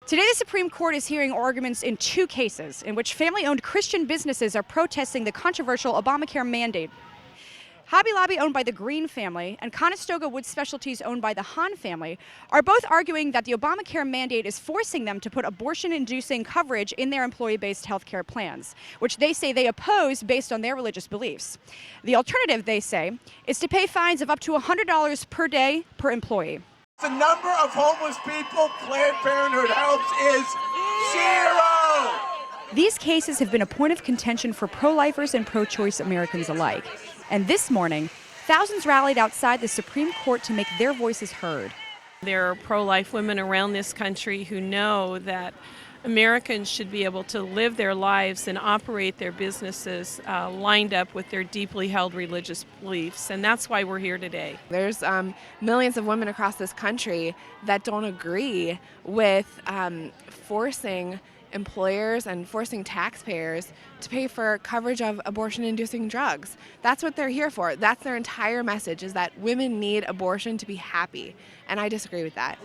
Today, the Supreme Court is hearing arguments in two cases in which family-owned Christian businesses are protesting the controversial Obamacare mandate. Hobby Lobby, owned by the Green family, and Conestoga Wood Specialties, owned by the Hahn family, are both arguing that the Obamacare mandate is forcing them to put abortion-inducing coverage in their employee-based health care plans, which they say they oppose based on their religious beliefs. The alternative, they say, is to pay fines of up to $100 per day per employee. The number of homeless people Planned Parenthood helps is zero! These cases have been a point of contention for pro-lifers and pro-choice Americans alike. And this morning, thousands rallied outside the Supreme Court to make their voices heard. There are pro-life women around this country who know that Americans should be able to live their lives and operate their businesses lined up with their deeply held religious beliefs, and that's why we're here today. There's millions of women across this country that don't agree with forcing employers and forcing taxpayers to pay for coverage of abortion-inducing drugs. That's what they're here for. That's their entire message, is that women need abortion to be happy, and I disagree with that.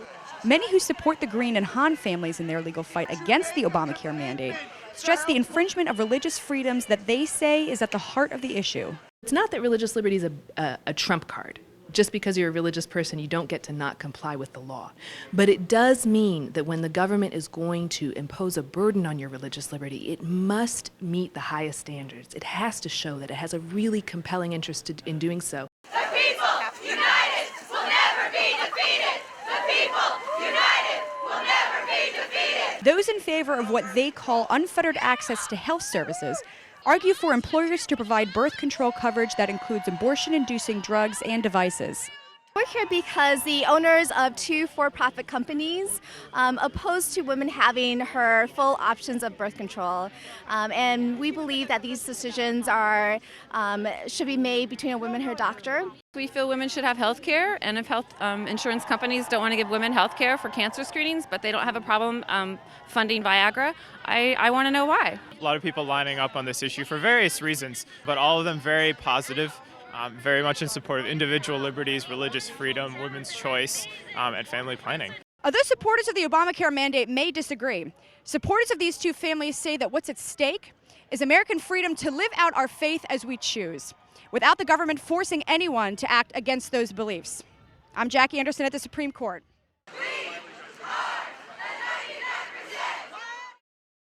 Many who support the Green and Hahn families in their legal fight against the Obamacare mandate stress the infringement of religious freedoms that they say is at the heart of the issue. It's not that religious liberty is a trump card. Just because you're a religious person, you don't get to not comply with the law. But it does mean that when the government is going to impose a burden on your religious liberty, it must meet the highest standards. It has to show that it has a really compelling interest in doing so. The people united will never be defeated. The people united will never be defeated. Those in favor of what they call unfettered access to health services argue for employers to provide birth control coverage that includes abortion-inducing drugs and devices. We're here because the owners of two for-profit companies oppose to women having her full options of birth control. And we believe that these decisions should be made between a woman and her doctor. We feel women should have health care, and if health insurance companies don't want to give women health care for cancer screenings, but they don't have a problem funding Viagra, I want to know why. A lot of people lining up on this issue for various reasons, but all of them very positive. Very much in support of individual liberties, religious freedom, women's choice, and family planning. Although supporters of the Obamacare mandate may disagree, supporters of these two families say that what's at stake is American freedom to live out our faith as we choose, without the government forcing anyone to act against those beliefs. I'm Jackie Anderson at the Supreme Court.